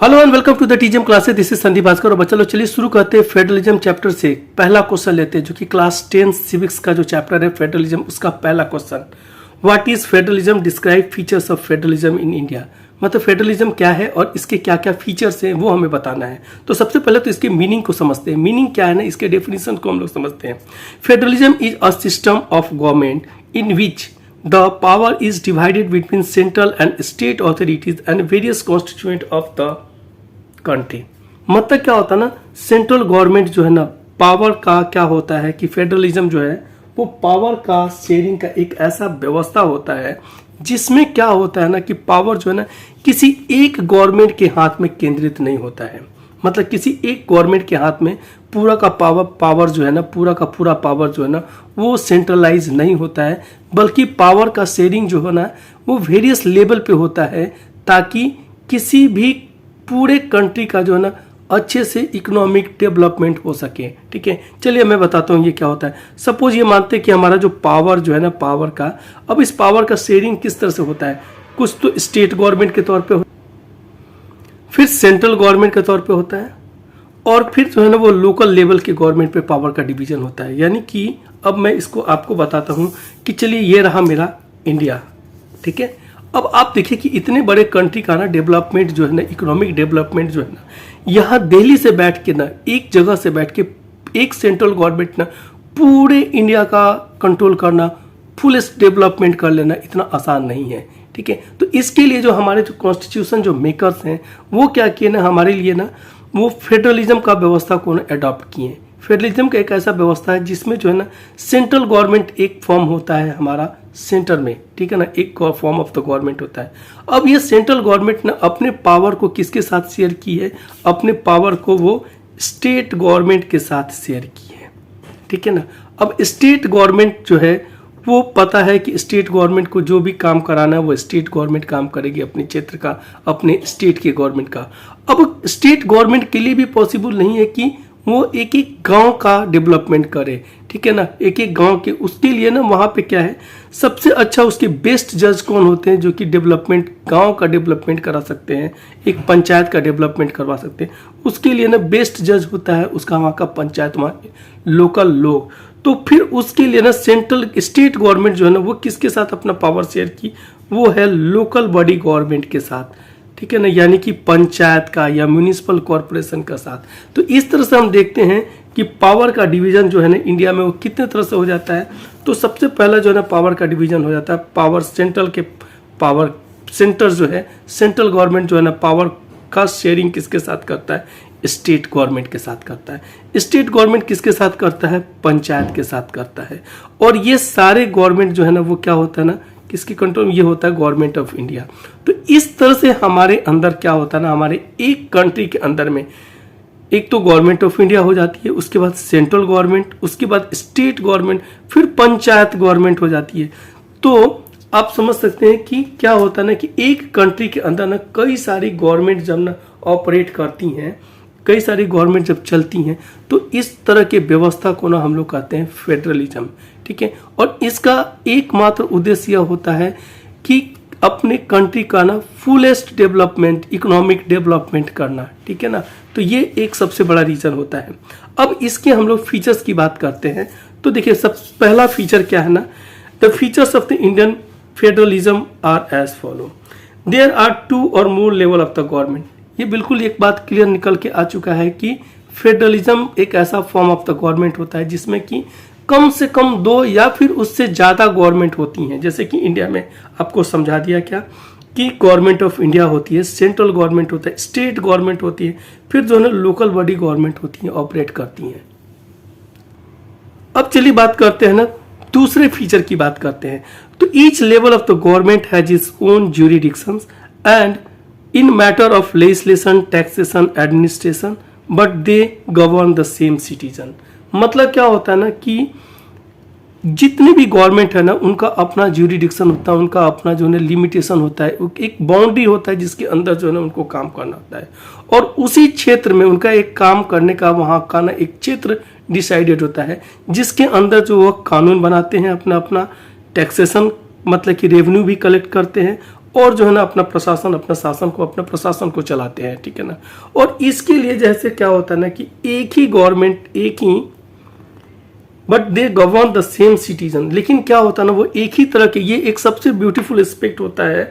Hello and welcome to the TGM classes. This is Sandeep Bhaskar. और बच्चा लोग चलिए शुरू करते हैं फेडरलिज्म चैप्टर से। पहला क्वेश्चन लेते हैं जो कि क्लास 10 सिविक्स का जो चैप्टर है फेडरलिज्म, उसका पहला question, what is federalism, describe features of federalism in India. मतलब फेडरलिज्म क्या है और इसके क्या क्या फीचर्स हैं वो हमें बताना है। तो सबसे पहले तो इसके मीनिंग को समझते हैं। मीनिंग क्या है ना, इसके डेफिनेशन को हम लोग समझते हैं। Federalism is a system of government in which the power is divided between central and state authorities and various constituent of the country। मतलब क्या होता है ना, सेंट्रल गवर्नमेंट जो है ना, पावर का क्या होता है कि फेडरलिज्म जो है वो पावर का शेयरिंग का एक ऐसा व्यवस्था होता है जिसमें क्या होता है ना कि पावर जो है ना किसी एक गवर्नमेंट के हाथ में केंद्रित नहीं होता है। मतलब किसी एक गवर्नमेंट के हाथ में पूरा का पावर जो है ना, पूरा का पूरा पावर जो है ना वो सेंट्रलाइज नहीं होता है, बल्कि पावर का शेयरिंग जो है ना वो वेरियस लेवल पे होता है ताकि किसी भी पूरे कंट्री का जो है ना अच्छे से इकोनॉमिक डेवलपमेंट हो सके। ठीक है, चलिए मैं बताता हूँ ये क्या होता है। सपोज ये मानते हैं कि हमारा जो पावर जो है ना, पावर का, अब इस पावर का शेयरिंग किस तरह से होता है। कुछ तो स्टेट गवर्नमेंट के तौर पे, फिर सेंट्रल गवर्नमेंट के तौर पे होता है, और फिर जो है ना वो लोकल लेवल के गवर्नमेंट पे पावर का डिवीजन होता है। यानी कि अब मैं इसको आपको बताता हूँ कि चलिए ये रहा मेरा इंडिया। ठीक है, अब आप देखिए कि इतने बड़े कंट्री का ना डेवलपमेंट जो है ना, इकोनॉमिक डेवलपमेंट जो है ना, यहाँ दिल्ली से बैठ के ना, एक जगह से बैठ के एक सेंट्रल गवर्नमेंट ना पूरे इंडिया का कंट्रोल करना, फुलेस्ट डेवलपमेंट कर लेना इतना आसान नहीं है। ठीक है, तो इसके लिए जो हमारे जो कॉन्स्टिट्यूशन जो मेकर्स हैं वो क्या किए ना, हमारे लिए ना वो फेडरलिज्म का व्यवस्था को अडॉप्ट किए। फेडरलिज्म का एक ऐसा व्यवस्था है जिसमें जो है ना सेंट्रल गवर्नमेंट एक फॉर्म होता है हमारा सेंटर में। ठीक है ना, एक फॉर्म ऑफ द गवर्नमेंट होता है। अब ये सेंट्रल गवर्नमेंट ने अपने पावर को किसके साथ शेयर की है, अपने पावर को वो स्टेट गवर्नमेंट के साथ शेयर की है। ठीक है ना, अब स्टेट गवर्नमेंट जो है वो पता है कि स्टेट गवर्नमेंट को जो भी काम कराना है वो स्टेट गवर्नमेंट काम करेगी, अपने क्षेत्र का, अपने स्टेट के गवर्नमेंट का। अब स्टेट गवर्नमेंट के लिए भी पॉसिबल नहीं है कि वो एक एक गांव का डेवलपमेंट करे। ठीक है ना, एक एक गांव के, उसके लिए ना वहाँ पे क्या है, सबसे अच्छा उसके बेस्ट जज कौन होते हैं जो कि डेवलपमेंट, गांव का डेवलपमेंट करा सकते हैं, एक पंचायत का डेवलपमेंट करवा सकते हैं। उसके लिए ना बेस्ट जज होता है उसका वहाँ का पंचायत, वहाँ लोकल लोग। तो फिर उसके लिए ना सेंट्रल स्टेट गवर्नमेंट जो है ना वो किसके साथ अपना पावर शेयर की, वो है लोकल बॉडी गवर्नमेंट के साथ। ठीक है ना, यानी कि पंचायत का या म्यूनिसिपल कॉरपोरेशन का साथ। तो इस तरह से हम देखते हैं कि पावर का डिवीजन जो है ना इंडिया में वो कितने तरह से हो जाता है। तो सबसे पहला जो है ना पावर का डिवीजन हो जाता है, पावर सेंट्रल के पावर सेंटर जो है, सेंट्रल गवर्नमेंट जो है ना पावर का शेयरिंग किसके साथ करता है, स्टेट गवर्नमेंट के साथ करता है। स्टेट गवर्नमेंट किसके साथ करता है, पंचायत के साथ करता है। और ये सारे गवर्नमेंट जो है ना वो क्या होता है ना, किसके कंट्रोल में, ये होता है गवर्नमेंट ऑफ इंडिया। तो इस तरह से हमारे अंदर क्या होता है ना, हमारे एक कंट्री के अंदर में एक तो गवर्नमेंट ऑफ इंडिया हो जाती है, उसके बाद सेंट्रल गवर्नमेंट, उसके बाद स्टेट गवर्नमेंट, फिर पंचायत गवर्नमेंट हो जाती है। तो आप समझ सकते हैं कि क्या होता है ना कि एक कंट्री के अंदर ना कई सारी गवर्नमेंट जब ना ऑपरेट करती हैं, कई सारी गवर्नमेंट जब चलती हैं, तो इस तरह के व्यवस्था को ना हम लोग कहते हैं फेडरलिज्म। ठीक है, और इसका एकमात्र उद्देश्य यह होता है कि अपने कंट्री का ना फुलेस्ट डेवलपमेंट, इकोनॉमिक डेवलपमेंट करना। ठीक है ना, तो ये एक सबसे बड़ा रीजन होता है। अब इसके हम लोग फीचर्स की बात करते हैं। तो देखिए, सब पहला फीचर क्या है ना, the features of the Indian federalism are as follow, there are 2 or more level of the government. ये बिल्कुल एक बात क्लियर निकल के आ चुका है कि फेडरलिज्म एक ऐसा फॉर्म ऑफ द गवर्नमेंट होता है जिसमें कि कम से कम 2 या फिर उससे ज़्यादा गवर्नमेंट होती हैं। जैसे कि इंडिया में आपको समझा दिया क्या कि गवर्नमेंट ऑफ इंडिया होती है, सेंट्रल गवर्नमेंट होता है, स्टेट गवर्नमेंट होती है, फिर जो है ना लोकल बॉडी गवर्नमेंट होती हैं, ऑपरेट करती हैं। अब चलिए बात करते हैं ना, दूसरे फीचर की बात करते हैं। तो each level of the government has its own jurisdictions and in matter of legislation, taxation, administration, but they govern the same citizen। मतलब क्या होता है ना कि जितने भी गवर्नमेंट है ना उनका अपना ज्यूरिडिक्शन होता है, उनका अपना जो है लिमिटेशन होता है, एक बाउंड्री होता है जिसके अंदर जो है ना उनको काम करना होता है, और उसी क्षेत्र में उनका एक काम करने का वहाँ का ना एक क्षेत्र डिसाइडेड होता है जिसके अंदर जो वो कानून बनाते हैं, अपना अपना टैक्सेशन मतलब कि रेवेन्यू भी कलेक्ट करते हैं, और जो है ना अपना प्रशासन, अपना शासन को, अपना प्रशासन को चलाते हैं, ठीक है ना। और इसके लिए जैसे क्या होता है ना कि एक ही गवर्नमेंट, एक ही, but they govern the same citizen, लेकिन क्या होता है ना वो एक ही तरह के, ये एक सबसे ब्यूटीफुल एस्पेक्ट होता है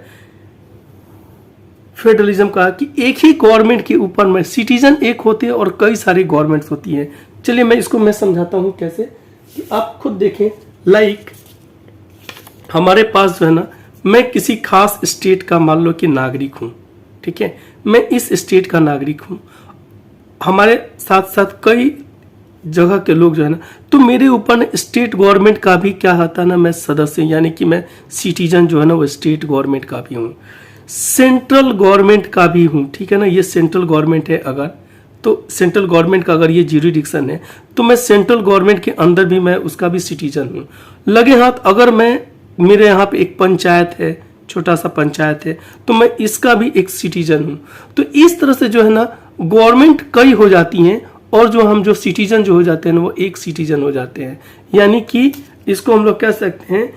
फेडरलिज्म का कि एक ही गवर्नमेंट के ऊपर में सिटीजन एक होते हैं और कई सारी गवर्नमेंट्स होती हैं। चलिए मैं इसको समझाता हूँ कैसे, कि आप खुद देखें। लाइक हमारे पास जो है ना, मैं किसी खास स्टेट का मान लो कि नागरिक हूँ, ठीक है, मैं इस स्टेट का नागरिक हूँ, हमारे साथ साथ कई जगह के लोग जो है ना, तो मेरे ऊपर ना स्टेट गवर्नमेंट का भी क्या होता है ना, मैं सदस्य, यानी कि मैं सिटीजन जो है ना वो स्टेट गवर्नमेंट का भी हूँ, सेंट्रल गवर्नमेंट का भी हूँ, ठीक है ना। ये सेंट्रल गवर्नमेंट है अगर, तो सेंट्रल गवर्नमेंट का अगर ये ज्यूरिडिक्शन है तो मैं सेंट्रल गवर्नमेंट के अंदर भी मैं उसका भी सिटीजन हूँ। लगे हाथ अगर मैं, मेरे यहाँ पे एक पंचायत है, छोटा सा पंचायत है, तो मैं इसका भी एक सिटीजन हूँ। तो इस तरह से जो है ना गवर्नमेंट कई हो जाती हैं और जो हम जो सिटीजन जो हो जाते हैं ना वो एक सिटीजन हो जाते हैं। यानी कि इसको हम लोग कह सकते हैं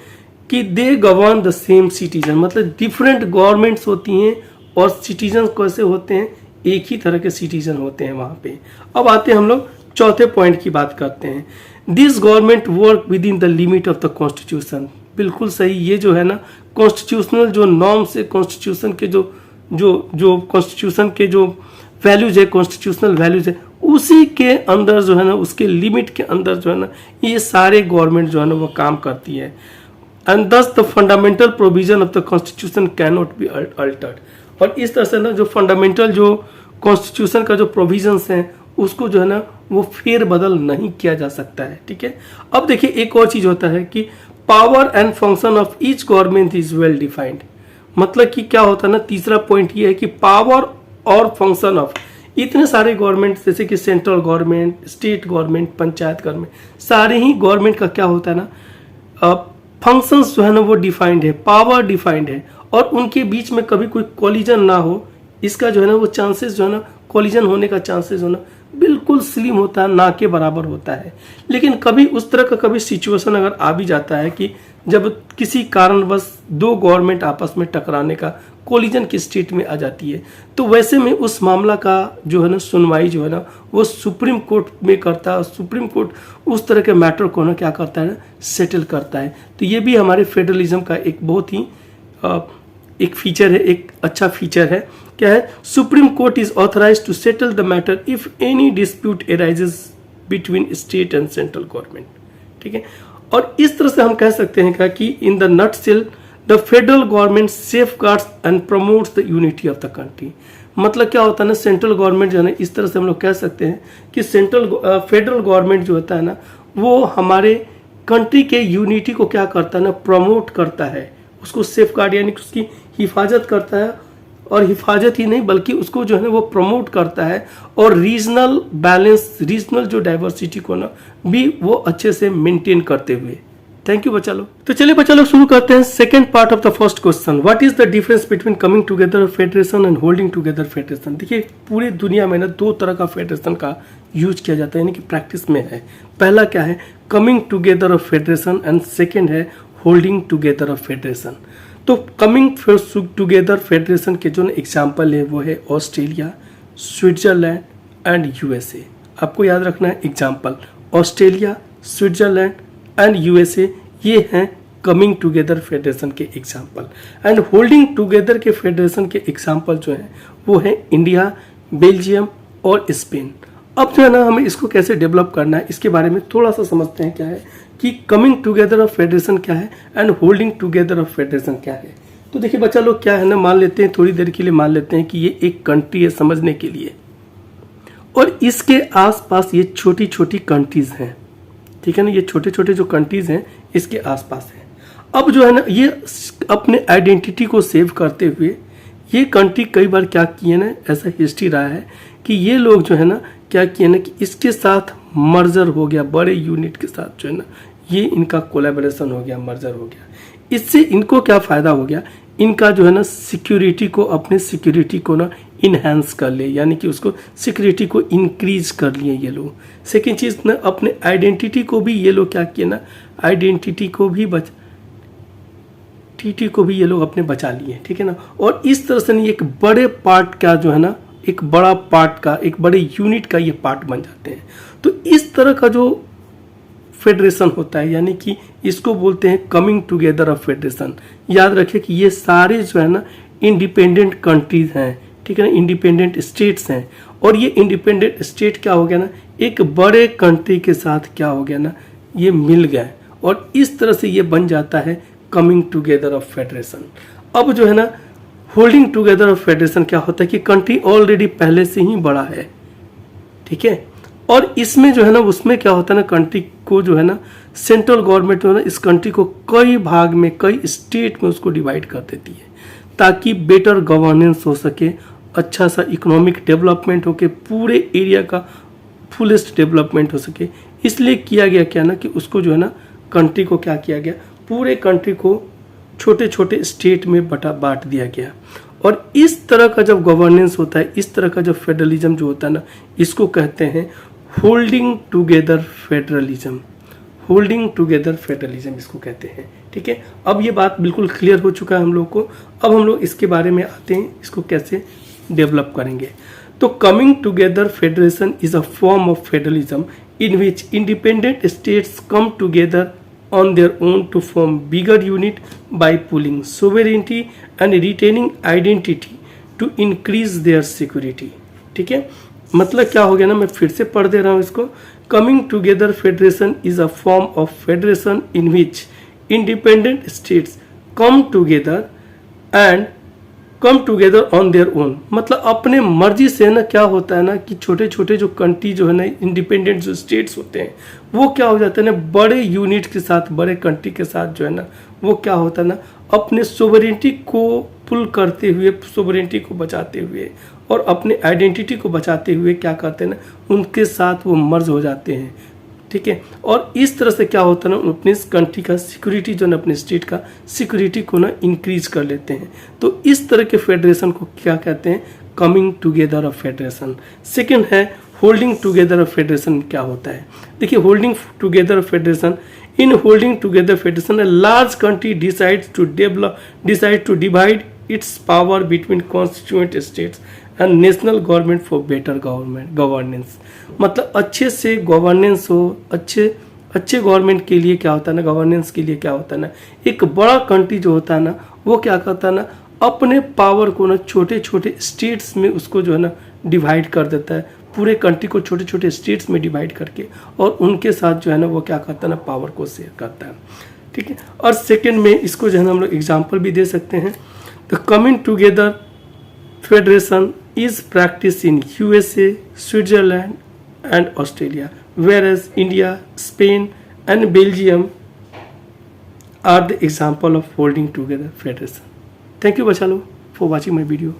कि दे गवर्न द सेम सिटीजन, मतलब डिफरेंट गवर्नमेंट्स होती हैं और सिटीजन कैसे होते हैं, एक ही तरह के सिटीजन होते हैं वहाँ पे। अब आते हैं हम लोग चौथे पॉइंट की बात करते हैं। This government work with in the limit of the constitution. बिल्कुल सही, ये जो है ना कॉन्स्टिट्यूशनल जो नॉर्म्स है, कॉन्स्टिट्यूशन के जो कॉन्स्टिट्यूशन के जो वैल्यूज है, कॉन्स्टिट्यूशनल वैल्यूज है, उसी के अंदर जो है ना, उसके लिमिट के अंदर जो है ना ये सारे गवर्नमेंट जो है ना वो काम करती है। एंड दस the fundamental provision of the constitution can not be altered. और इस तरह से ना जो फंडामेंटल जो कॉन्स्टिट्यूशन का जो प्रोविजंस हैं उसको जो है ना वो फेर बदल नहीं किया जा सकता है, ठीक है। अब देखिए एक और चीज होता है कि power and function of each government is well defined. मतलब कि क्या होता है ना, तीसरा पॉइंट ये है कि पावर और फंक्शन ऑफ इतने सारे गवर्नमेंट, जैसे कि central government, state government, panchayat government, सारे ही गवर्नमेंट का क्या होता है ना, फंक्शंस जो है ना वो डिफाइंड है, पावर डिफाइंड है, और उनके बीच में कभी कोई कोलिजन ना हो, इसका जो है ना वो चांसेस जो है ना, कोलिजन होने का चांसेस जो है ना बिल्कुल स्लिम होता है, ना के बराबर होता है। लेकिन कभी उस तरह का कभी सिचुएशन अगर आ भी जाता है कि जब किसी कारणवश दो गवर्नमेंट आपस में टकराने का कोलिजन की स्टेट में आ जाती है, तो वैसे में उस मामला का जो है ना सुनवाई जो है ना वो सुप्रीम कोर्ट में करता है। सुप्रीम कोर्ट उस तरह के मैटर को ना क्या करता है ना, सेटल करता है। तो ये भी हमारे फेडरलिज्म का एक बहुत ही एक फीचर है, एक अच्छा फीचर है। क्या है, supreme court is authorise to settle the matter if any dispute arises between state and central government, ठीक है। और इस तरह से हम कह सकते हैं क्या कि in the nutshell the federal government safeguards and promotes the unity of the country. मतलब क्या होता है ना, सेंट्रल गवर्नमेंट जो है ना, इस तरह से हम लोग कह सकते हैं कि फेडरल गवर्नमेंट जो होता है ना वो हमारे कंट्री के यूनिटी को क्या करता है ना, प्रमोट करता है, उसको सेफगार्ड यानी कि उसकी हिफाजत करता है, और हिफाजत ही नहीं बल्कि उसको जो है ना वो प्रमोट करता है, और रीजनल बैलेंस, रीजनल जो डाइवर्सिटी को ना भी वो अच्छे से मेंटेन करते हुए। थैंक यू बच्चा लोग। तो चलिए बच्चा लोग शुरू करते हैं second part of the first question, what is the difference between coming together federation and holding together federation. देखिए पूरी दुनिया में ना दो तरह का फेडरेशन का यूज किया जाता है, यानी कि प्रैक्टिस में है। पहला क्या है, coming together of federation, and second है होल्डिंग टुगेदर ऑफ फेडरेशन। तो कमिंग टुगेदर फेडरेशन के जो एग्जाम्पल है वो है ऑस्ट्रेलिया, स्विट्जरलैंड एंड यूएसए। आपको याद रखना है example, Australia, Switzerland and USA, ये हैं कमिंग टुगेदर फेडरेशन के एग्जाम्पल। एंड होल्डिंग टुगेदर के फेडरेशन के एग्जाम्पल जो हैं वो है इंडिया, बेल्जियम और स्पेन। अब जो है ना हमें इसको कैसे डेवलप करना है इसके बारे में थोड़ा सा समझते हैं, क्या है कि कमिंग टुगेदर ऑफ फेडरेशन क्या है and holding together of federation क्या है। तो देखिए बच्चा लोग क्या है ना, मान लेते हैं थोड़ी देर के लिए, मान लेते हैं कि ये एक कंट्री है समझने के लिए, और इसके आसपास ये छोटी छोटी कंट्रीज हैं, ठीक है ना, ये छोटे छोटे जो कंट्रीज हैं इसके आसपास हैं। अब जो है ना ये अपने आइडेंटिटी को सेव करते हुए ये कंट्री कई बार क्या किए ना, ऐसा हिस्ट्री रहा है कि ये लोग जो है ना क्या किए ना कि इसके साथ मर्जर हो गया, बड़े यूनिट के साथ जो है ना ये इनका कोलैबोरेशन हो गया, मर्जर हो गया। इससे इनको क्या फ़ायदा हो गया, इनका जो है ना सिक्योरिटी को, अपने सिक्योरिटी को ना इनहेंस कर ले, यानी कि उसको सिक्योरिटी को इंक्रीज कर लिए ये लोग। सेकेंड चीज़ ना अपने आइडेंटिटी को भी ये लोग क्या किए ना, आइडेंटिटी को भी आइडेंटिटी को भी ये लोग अपने बचा लिए, ठीक है ना। और इस तरह से एक बड़े पार्ट का जो है ना, एक बड़ा पार्ट का, एक बड़े यूनिट का ये पार्ट बन जाते हैं। तो इस तरह का जो फेडरेशन होता है, यानी कि इसको बोलते हैं कमिंग टुगेदर ऑफ फेडरेशन। याद रखिए कि ये सारे जो है ना इंडिपेंडेंट कंट्रीज हैं, ठीक है ना, इंडिपेंडेंट स्टेट्स हैं। और ये इंडिपेंडेंट स्टेट क्या हो गया ना, एक बड़े कंट्री के साथ क्या हो गया ना, ये मिल गए और इस तरह से ये बन जाता है कमिंग टुगेदर ऑफ फेडरेशन। अब जो है ना होल्डिंग टुगेदर ऑफ फेडरेशन क्या होता है कि कंट्री ऑलरेडी पहले से ही बड़ा है, ठीक है। और इसमें जो है ना, उसमें क्या होता है ना, कंट्री को जो है ना सेंट्रल गवर्नमेंट जो है ना इस कंट्री को कई भाग में, कई स्टेट में उसको डिवाइड कर देती है ताकि बेटर गवर्नेंस हो सके, अच्छा सा इकोनॉमिक डेवलपमेंट हो के पूरे एरिया का फुलेस्ट डेवलपमेंट हो सके। इसलिए किया गया क्या ना कि उसको जो है ना कंट्री को क्या किया गया, पूरे कंट्री को छोटे छोटे स्टेट में बांट दिया गया। और इस तरह का जब गवर्नेंस होता है, इस तरह का जब फेडरलिज्म जो होता है ना, इसको कहते हैं holding together federalism. Holding together federalism इसको कहते हैं, ठीक है। अब ये बात बिल्कुल क्लियर हो चुका है हम लोग को। अब हम लोग इसके बारे में आते हैं, इसको कैसे डेवलप करेंगे। तो coming together federation is a form of federalism in which independent states come together on their own to form bigger unit by pooling sovereignty and retaining identity to increase their security, ठीक है। मतलब क्या हो गया ना, मैं फिर से पढ़ दे रहा हूँ इसको। Coming together federation is a form of federation in which independent states come together on their own. मतलब अपने मर्जी से ना क्या होता है ना कि छोटे छोटे जो कंट्री जो है ना, इंडिपेंडेंट जो स्टेट्स होते हैं, वो क्या हो जाते हैं ना बड़े यूनिट के साथ, बड़े कंट्री के साथ जो है ना, वो क्या होता है ना अपने सोवरेनिटी को पुल करते हुए, सोवरेनिटी को बचाते हुए और अपने आइडेंटिटी को बचाते हुए क्या करते हैं ना, उनके साथ वो मर्ज हो जाते हैं, ठीक है। और इस तरह से क्या होता है ना, अपने कंट्री का सिक्योरिटी जो ना, अपने स्टेट का सिक्योरिटी को ना इंक्रीज कर लेते हैं। तो इस तरह के फेडरेशन को क्या कहते हैं, coming together of federation. Second है होल्डिंग टुगेदर ऑफ फेडरेशन। क्या होता है, देखिए holding together of federation, in holding together federation a large country decides to divide its power between constituent states and national government for better governance। मतलब अच्छे से governance हो, अच्छे गवर्नमेंट के लिए क्या होता है ना, गवर्नेंस के लिए क्या होता है ना, एक बड़ा कंट्री जो होता है ना, वो क्या करता है ना अपने पावर को ना छोटे छोटे स्टेट्स में उसको जो है ना डिवाइड कर देता है, पूरे कंट्री को छोटे छोटे स्टेट्स में डिवाइड करके, और उनके साथ जो है ना वो क्या करता है ना पावर को शेयर करता है, ठीक है। और सेकेंड में इसको जो है ना हम लोग एग्जाम्पल भी दे सकते हैं। The coming together federation is practiced in USA, Switzerland and Australia, whereas India, Spain and Belgium are the example of holding together federation. Thank you bachalo for watching my video.